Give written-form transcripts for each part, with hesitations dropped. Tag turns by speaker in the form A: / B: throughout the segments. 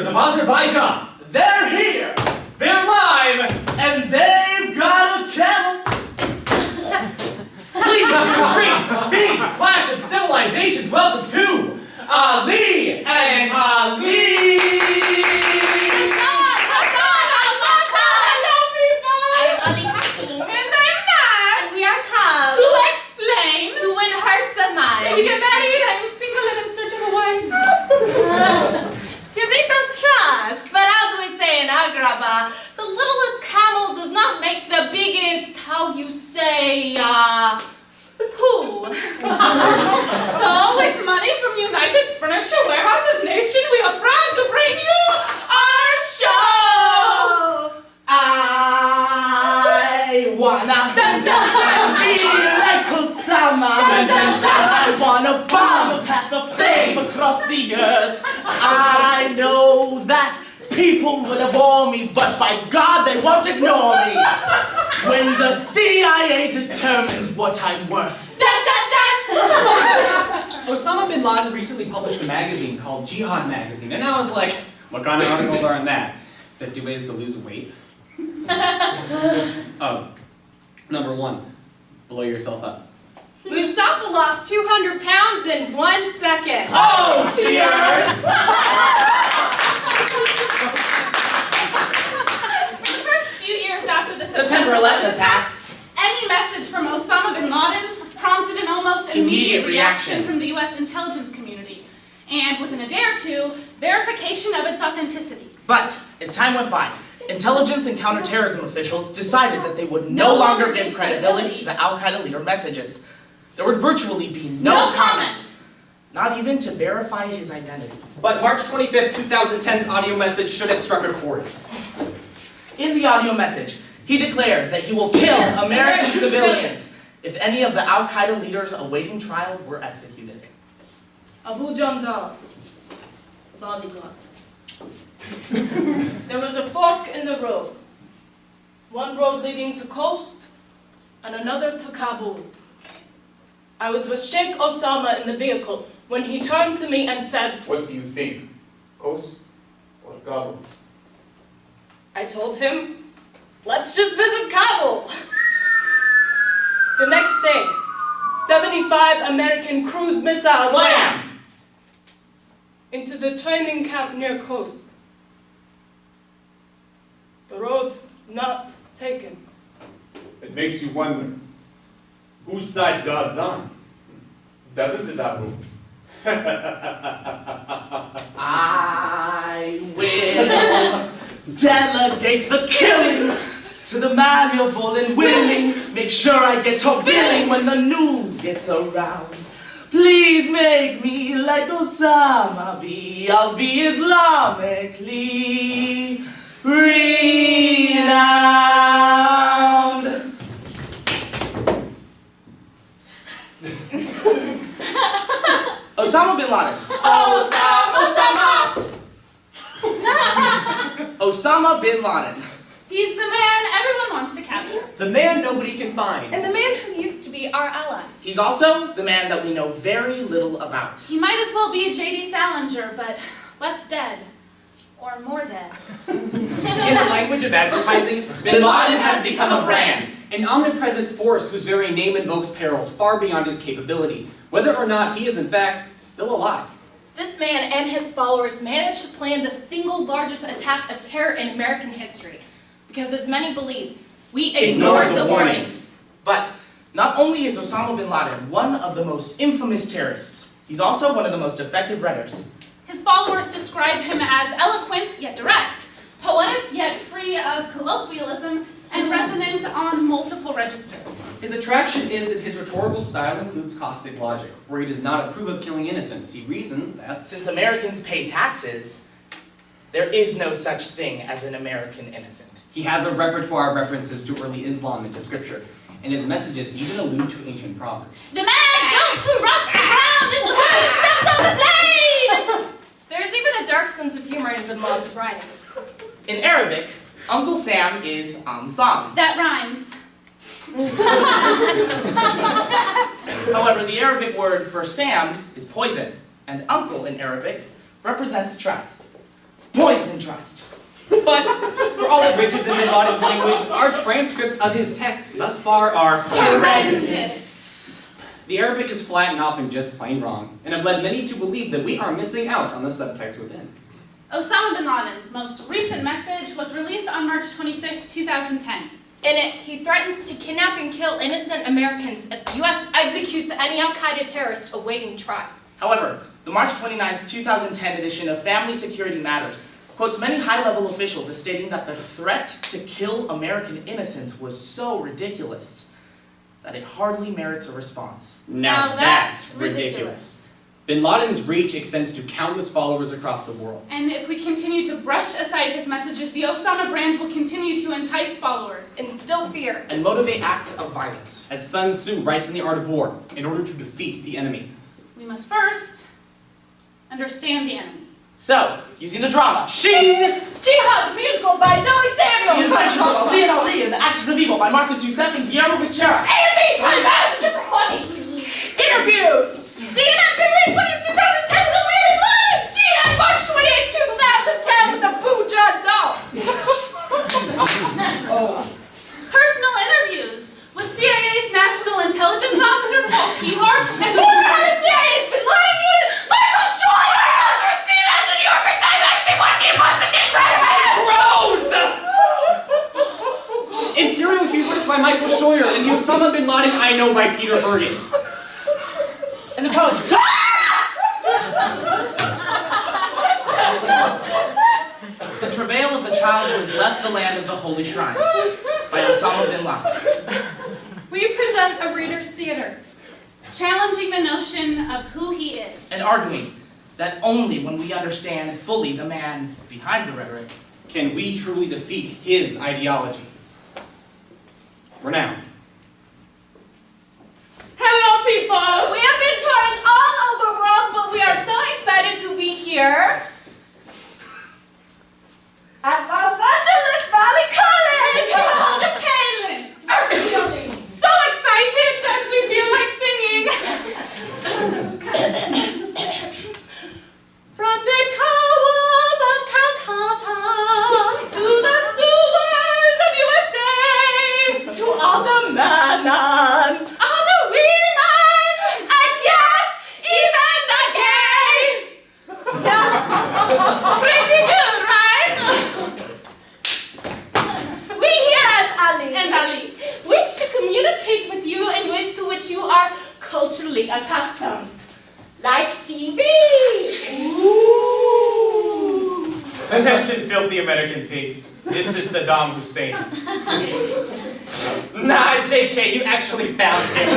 A: leaders of Azerbaijan.
B: They're here!
A: They're live!
B: And they've got a camel!
A: Please, big clash of civilizations. Welcome to Ali and Ali!
C: To get married, I am single and in search of a wife.
D: To rebuild trust, but as we say in Agrabah, the littlest camel does not make the biggest, how you say, poo.
C: So, with money from United Furniture Warehouse of Nation, we are proud to bring you our show!
B: I wanna
C: Dun, dun,
B: be like Osama.
C: Dun, dun, dun.
B: I wanna bomb a path of fame across the earth. I know that people will abhor me, but by God they won't ignore me. When the CIA determines what I'm worth.
C: Dun, dun, dun.
A: Osama bin Laden recently published a magazine called Jihad Magazine, and I was like, what kind of articles are in that? 50 ways to lose weight? Number 1, blow yourself up.
D: Mustafa lost 200 pounds in 1 second.
B: Oh, fierce!
C: For the first few years after the
B: September 11 attacks.
C: any message from Osama bin Laden prompted an almost immediate reaction from the U.S. intelligence community, and within a day or two, verification of its authenticity.
B: But as time went by, intelligence and counterterrorism officials decided that they would no longer give credibility to the Al-Qaeda leader messages. There would virtually be no comment, not even to verify his identity.
A: But March 25th, 2010's audio message should have struck a chord.
B: In the audio message, he declares that he will kill American civilians if any of the Al-Qaeda leaders awaiting trial were executed.
D: Abu Janda, bodyguard. There was a fork in the road. One road leading to coast, and another to Kabul. I was with Sheikh Osama in the vehicle when he turned to me and said,
E: "What do you think? Coast or Kabul?"
D: I told him, let's just visit Kabul. The next day, 75 American cruise missiles
B: Slammed
D: into the training camp near coast. The road not taken.
E: It makes you wonder, whose side God's on? Doesn't it, Abu?
B: I will delegate the killing to the malleable and willing. Make sure I get top billing when the news gets around. Please make me like Osama be. I'll be Islamically renowned. Osama bin Laden. Osama bin Laden.
C: He's the man everyone wants to capture.
A: The man nobody can find.
D: And the man who used to be our ally.
B: He's also the man that we know very little about.
C: He might as well be a J.D. Salinger, but less dead. Or more dead.
A: In the language of advertising,
B: Bin Laden has become a brand.
A: An omnipresent force whose very name invokes perils far beyond his capability, whether or not he is in fact still alive.
D: This man and his followers managed to plan the single largest attack of terror in American history. Because as many believe, we ignored the warnings.
B: But not only is Osama bin Laden one of the most infamous terrorists, he's also one of the most effective writers.
C: His followers describe him as eloquent yet direct, poetic yet free of colloquialism, and resonant on multiple registers.
A: His attraction is that his rhetorical style includes caustic logic, where he does not approve of killing innocents. He reasons that
B: Since Americans pay taxes, there is no such thing as an American innocent.
A: he has a repertoire of references to early Islam and to scripture, and his messages even allude to ancient proverbs.
C: The man goat who roughs the ground is the one who steps on the blade!
D: There is even a dark sense of humor in bin Laden's writings.
B: In Arabic, Uncle Sam is Sam.
C: That rhymes.
B: However, the Arabic word for Sam is poison, and uncle in Arabic represents trust. poison trust.
A: But for all the riches in bin Laden's language, our transcripts of his text thus far are
B: Horrendous.
A: The Arabic is flat and often just plain wrong, and have led many to believe that we are missing out on the subtext within.
C: Osama bin Laden's most recent message was released on March 25th, 2010.
D: In it, he threatens to kidnap and kill innocent Americans if the U.S. executes any Al-Qaeda terrorists awaiting trial.
B: However, the March 29th, 2010 edition of Family Security Matters quotes many high-level officials as stating that the threat to kill American innocents was so ridiculous that it hardly merits a response.
C: Now that's ridiculous.
A: Bin Laden's reach extends to countless followers across the world.
C: And if we continue to brush aside his messages, the Osama brand will continue to entice followers,
D: Instill fear.
B: And motivate acts of violence.
A: As Sun Tzu writes in The Art of War, in order to defeat the enemy.
C: We must first understand the enemy.
B: So, using the drama, Shing!
D: Jihad, the musical by Zoe
B: The
D: Samuel.
B: Adventures of Leon Ali and the Axis of Evil by Marcus Youssef and Guillermo Becerra.
D: AMV by Madison Money. Interviews. CNN February 20th, 2010 with Mary Live. CNN March 28th, 2010 with the Booja doll.
C: Personal interviews with CIA's National Intelligence Officer Paul Pilar and former head of CIA's bin Laden unit Michael Scheuer. From CNN, the New Yorker Times, Magazine, Washington Post, and the Incredible.
A: Imperial Hubris by Michael Scheuer and the Osama bin Laden I Know by Peter Bergen.
B: And the poetry. The Travail of the Child Who Has Left the Land of the Holy Shrines by Osama bin Laden.
D: We present a reader's theater.
C: Challenging the notion of who he is.
B: And arguing that only when we understand fully the man behind the rhetoric
A: Can we truly defeat his ideology? Renown.
D: Hello, people! We have been touring all over the world, but we are so excited to be here at Los Angeles Valley College!
C: Hold it, Palin! So excited that we feel like singing. From the towers of Calcutta to the sewers of USA,
D: To all the men and
C: all the women,
D: and yes, even the gay!
C: pretty good, right?
D: We here at Ali
C: And Ali.
D: wish to communicate with you in ways to which you are culturally accustomed. Like TV!
E: Attention, filthy American pigs. This is Saddam Hussein.
A: Nah, JK, you actually found him.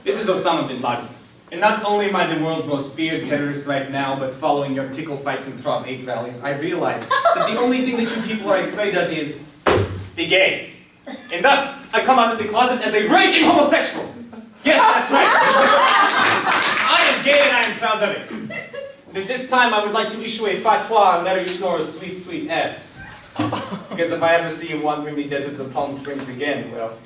A: This is Osama bin Laden. And not only am I the world's most feared terrorist right now, but following your tickle fights and Prop 8 rallies, I realize that the only thing that you people are afraid of is the gay. And thus, I come out of the closet as a raging homosexual. Yes, that's right. I am gay and I am proud of it. And at this time, I would like to issue a fatwa on Larry Schnorr's sweet, sweet S. Because if I ever see you wandering the deserts of Palm Springs again, well...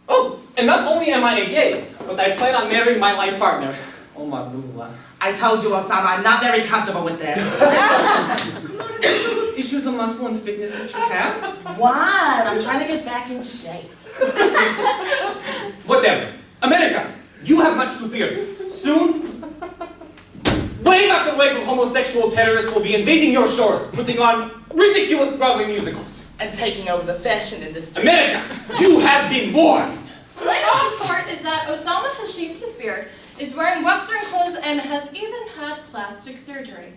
A: Oh, and not only am I a gay, but I plan on marrying my life partner. Oh my lula.
B: I told you, Osama, I'm not very comfortable with this.
A: Come on, those issues of muscle and fitness that you have.
B: What? I'm trying to get back in shape.
A: Whatever. America, you have much to fear. Soon, wave after wave of homosexual terrorists will be invading your shores, putting on ridiculous Broadway musicals.
B: And taking over the fashion industry.
A: America, you have been warned.
D: The latest report is that Osama has shaved his beard, is wearing Western clothes, and has even had plastic surgery.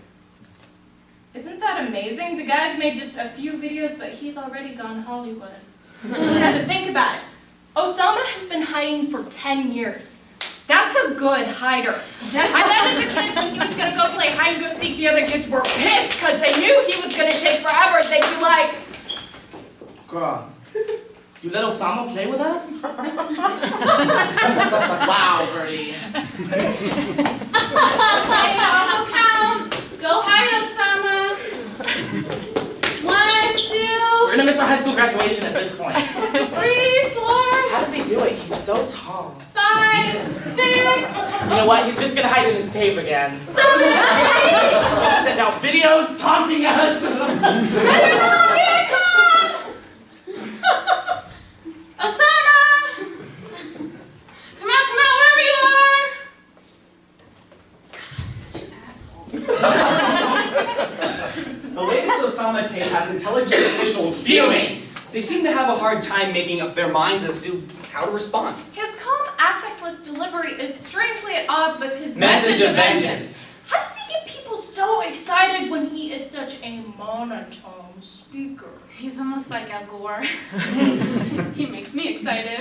D: Isn't that amazing? The guy's made just a few videos, but he's already gone Hollywood. But think about it. Osama has been hiding for 10 years. That's a good hider. I bet as a kid when he was going to go play hide and go seek, the other kids were pissed because they knew he was going to take forever. They'd be like,
B: Girl, you let Osama play with us? Wow, Bertie.
C: Okay, I'll count. Go hide, Osama. 1, 2,
B: We're gonna miss our high school graduation at this point.
C: 3, 4,
B: How does he do it? He's so tall.
C: 5, 6,
B: You know what? He's just gonna hide in his cave again. He's gonna send out videos taunting us.
C: Everyone, here I come! Osama! Come out, wherever you are! God, such an asshole.
A: The latest Osama tape has intelligence officials fuming. They seem to have a hard time making up their minds as to how to respond.
C: His calm, affectless delivery is strangely at odds with his
A: Message of vengeance.
C: How does he get people so excited when he is such a monotone speaker? He's almost like Al Gore. He makes me excited.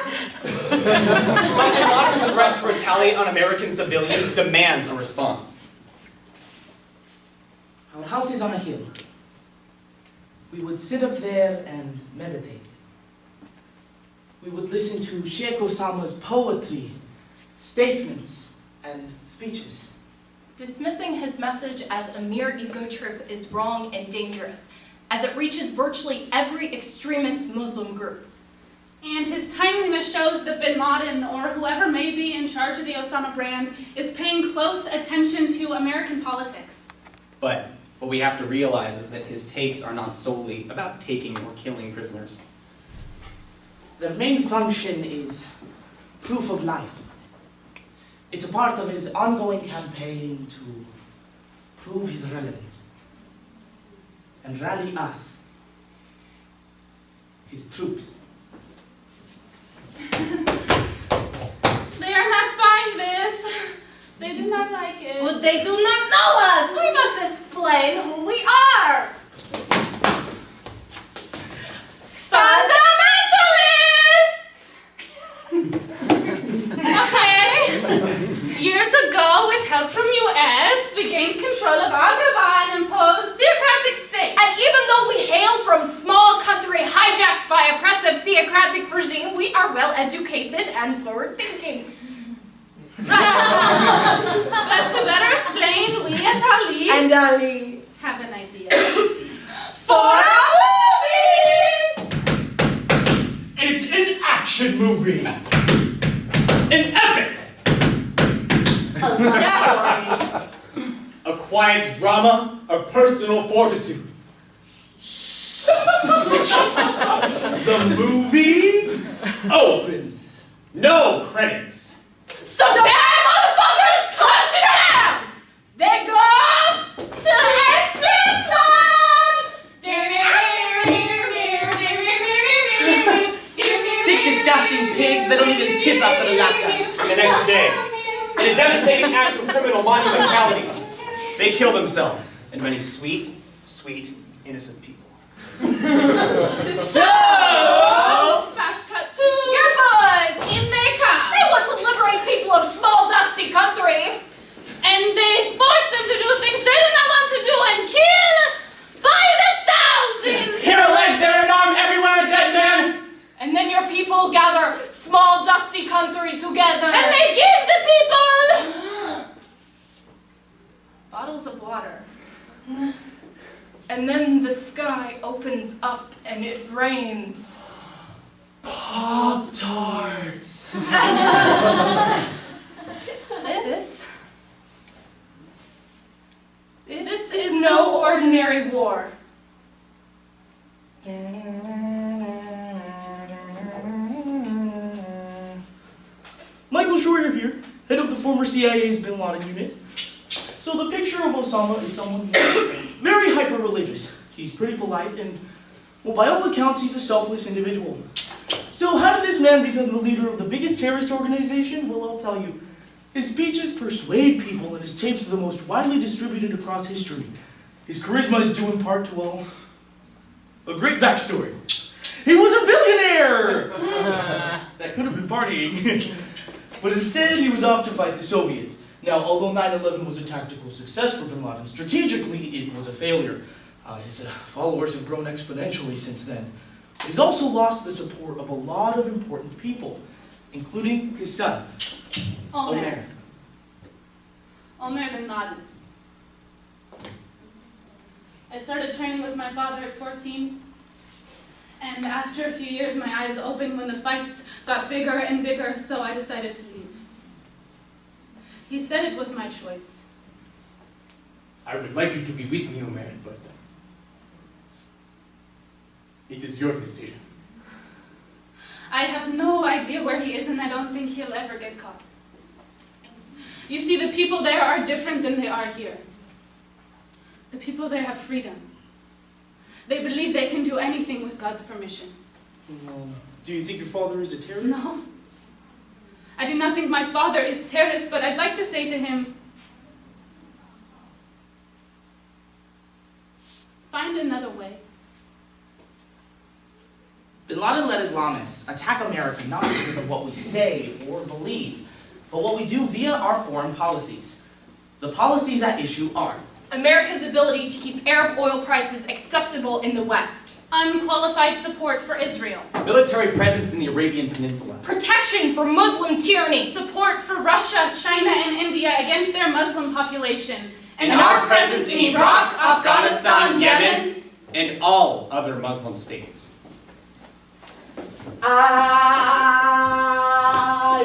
A: But bin Laden's threat to retaliate on American civilians demands a response.
B: Our house is on a hill. We would sit up there and meditate. We would listen to Sheikh Osama's poetry, statements, and speeches.
C: Dismissing his message as a mere ego trip is wrong and dangerous, as it reaches virtually every extremist Muslim group. And his timeliness shows that bin Laden, or whoever may be in charge of the Osama brand, is paying close attention to American politics.
A: But what we have to realize is that his tapes are not solely about taking or killing prisoners.
B: Their main function is proof of life. It's a part of his ongoing campaign to prove his relevance and rally us, his troops.
C: They are not buying this. They do not like it.
F: But they do not know us. We must explain who we are.
C: Fundamentalists! Okay. Years ago, with help from US, we gained control of Agrabah and imposed theocratic state.
F: And even though we hail from small country hijacked by oppressive theocratic regime, we are well educated and forward thinking.
C: But to better explain, we at Ali
F: And Ali.
C: have an idea.
F: For a movie!
E: It's an action movie. An epic. A quiet drama of personal fortitude. The movie opens. No credits.
F: So the bad motherfuckers come to town! They go to Extra Club!
B: Sick, disgusting pigs, they don't even tip after the lap dance.
A: The next day, in a devastating act of criminal monumentality, they kill themselves and many sweet, sweet, innocent people.
F: So,
C: Smash cut to
F: your boys!
C: in they come.
F: They want to liberate people of small, dusty country!
C: And they force them to do things they do not want to do and kill by the thousands.
B: Here a leg, there an arm, everywhere a dead man!
F: And then your people gather small, dusty country together.
C: And they give the people bottles of water.
D: And then the sky opens up and it rains.
B: Pop-Tarts!
C: This
D: is no ordinary war.
B: Michael Schroeder here, head of the former CIA's bin Laden unit. So the picture of Osama is someone very hyper-religious. He's pretty polite and, well, by all accounts, he's a selfless individual. So how did this man become the leader of the biggest terrorist organization? Well, I'll tell you. His speeches persuade people and his tapes are the most widely distributed across history. His charisma is due in part to, well, a great backstory. He was a billionaire! That could have been partying. But instead, he was off to fight the Soviets. Now, although 9/11 was a tactical success for bin Laden, strategically it was a failure. His followers have grown exponentially since then. But he's also lost the support of a lot of important people, including his son, Omer.
C: Omer bin Laden. I started training with my father at 14. And after a few years, my eyes opened when the fights got bigger and bigger, so I decided to leave. He said it was my choice.
A: I would like you to be with me, Omer, but it is your decision.
C: I have no idea where he is, and I don't think he'll ever get caught. You see, the people there are different than they are here. The people there have freedom. They believe they can do anything with God's permission.
B: Do you think your father is a terrorist?
C: No. I do not think my father is a terrorist, but I'd like to say to him, find another way.
B: Bin Laden led Islamists attack America not because of what we say or believe, but what we do via our foreign policies. The policies at issue are
F: America's ability to keep Arab oil prices acceptable in the West.
C: Unqualified support for Israel.
A: Military presence in the Arabian Peninsula.
F: Protection from Muslim tyranny.
C: Support for Russia, China, and India against their Muslim population.
A: And our presence in Iraq, Afghanistan, Yemen, and all other Muslim states.
B: I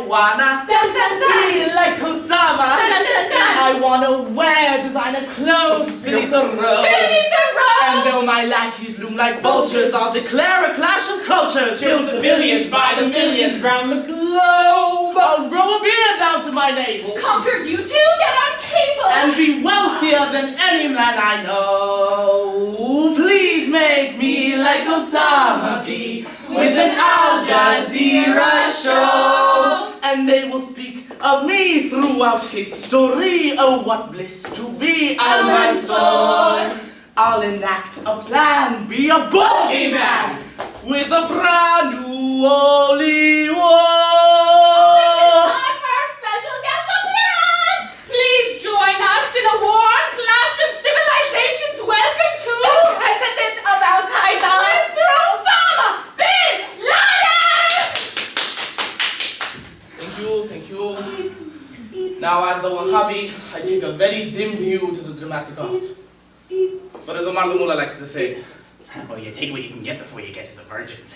B: wanna
F: Dun, dun, dun.
B: be like Osama.
F: Dun, dun, dun.
B: I wanna wear designer clothes beneath the robe.
F: Beneath the robe.
B: And though my lackeys loom like vultures, I'll declare a clash of cultures. Kill civilians by the millions round the globe. I'll grow a beard down to my navel.
F: Conquer you too, get on cable.
B: And be wealthier than any man I know. Please make me like Osama be with an Al Jazeera show. And they will speak of me throughout history. Oh, what bliss to be Al-Mansur. I'll enact a plan, be a bogeyman with a brand new holy war.
F: Time for our special guest appearance.
C: Please join us in a warm clash of civilizations. Welcome to
F: The president of Al-Qaeda, Mr. Osama bin Laden.
B: Thank you. Now, as the Wahhabi, I take a very dim view to the dramatic art. But as Omar the Mullah likes to say,
A: Well, you take what you can get before you get to the virgins.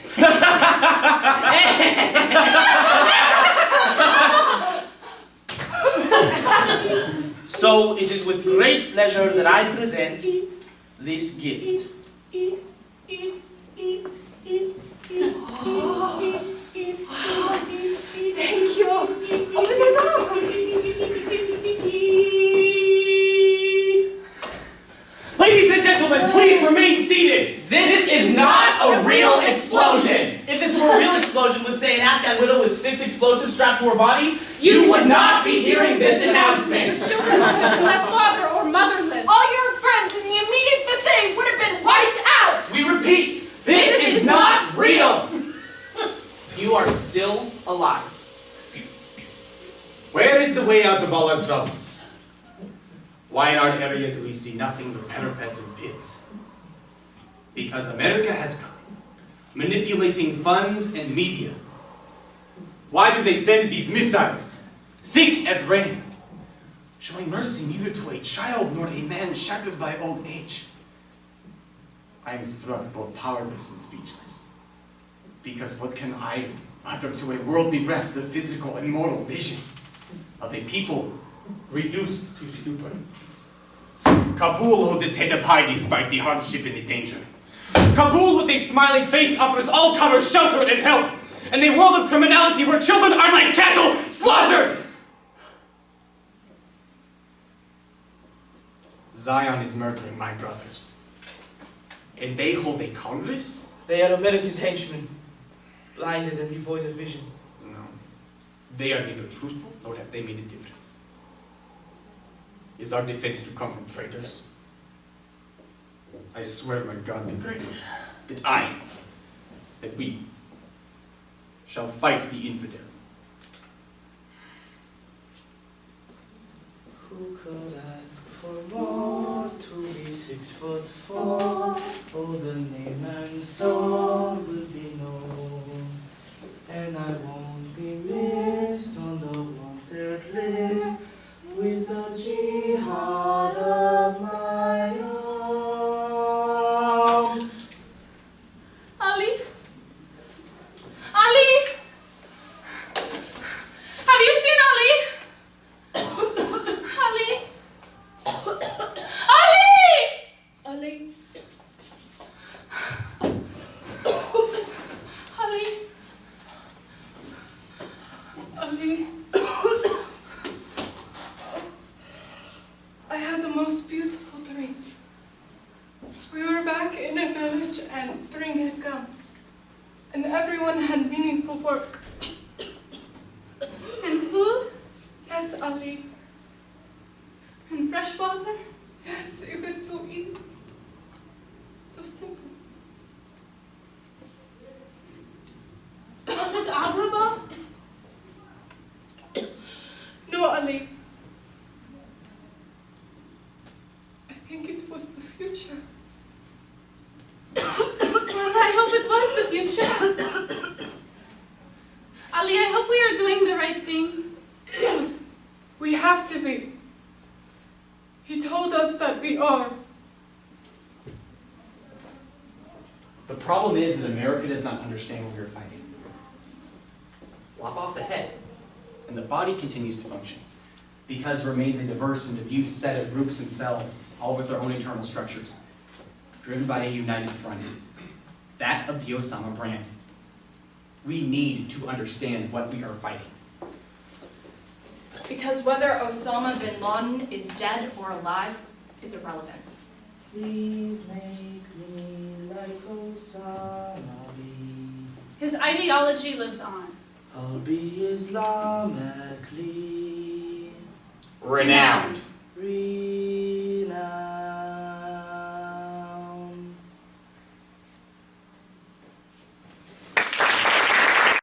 B: so it is with great pleasure that I present this gift.
F: Thank you. Open it up.
A: Ladies and gentlemen, please remain seated.
B: This is not a real explosion. If this were a real explosion with, say, an Afghan widow with 6 explosives strapped to her body, you would not be hearing this announcement.
C: children must have been left father or motherless.
F: All your friends in the immediate vicinity would have been wiped out.
B: We repeat, this is not real. You are still alive.
A: Where is the way out of all our troubles? Why in our area do we see nothing but parapets and pits? Because America has come, manipulating funds and media. Why do they send these missiles, thick as rain, showing mercy neither to a child nor a man shattered by old age? I am struck both powerless and speechless. Because what can I utter to a world bereft of physical and moral vision, of a people reduced to stupor? Kabul holds its head up high despite the hardship and the danger. Kabul with a smiling face offers all comers shelter and help, in a world of criminality where children are like cattle slaughtered! Zion is murdering my brothers. And they hold a Congress?
B: They are America's henchmen, blinded and devoid of vision.
A: No. They are neither truthful nor have they made a difference. Is our defense to come from traitors? I swear by God the Great that we shall fight the infidel.
B: Who could ask for more to be 6'4"? Oh, the name and soul will be known, and I won't be missed on the wanted list with a jihad of my own.
C: Ali? Ali? Have you seen Ali?
D: Ali.
C: And fresh water?
D: Yes, it was so easy. So simple.
C: Was it honorable?
D: No, Ali. I think it was the future.
C: Well, I hope it was the future. Ali, I hope we are doing the right thing.
D: We have to be. He told us that we are.
A: The problem is that America does not understand what we are fighting. Lop off the head, and the body continues to function, because it remains a diverse and diffuse set of groups and cells, all with their own internal structures, driven by a united front, that of the Osama brand. We need to understand what we are fighting.
F: Because whether Osama bin Laden is dead or alive is irrelevant.
B: Please make me like Osama be.
C: His ideology lives on.
B: I'll be Islamically
A: Renowned.
B: renowned.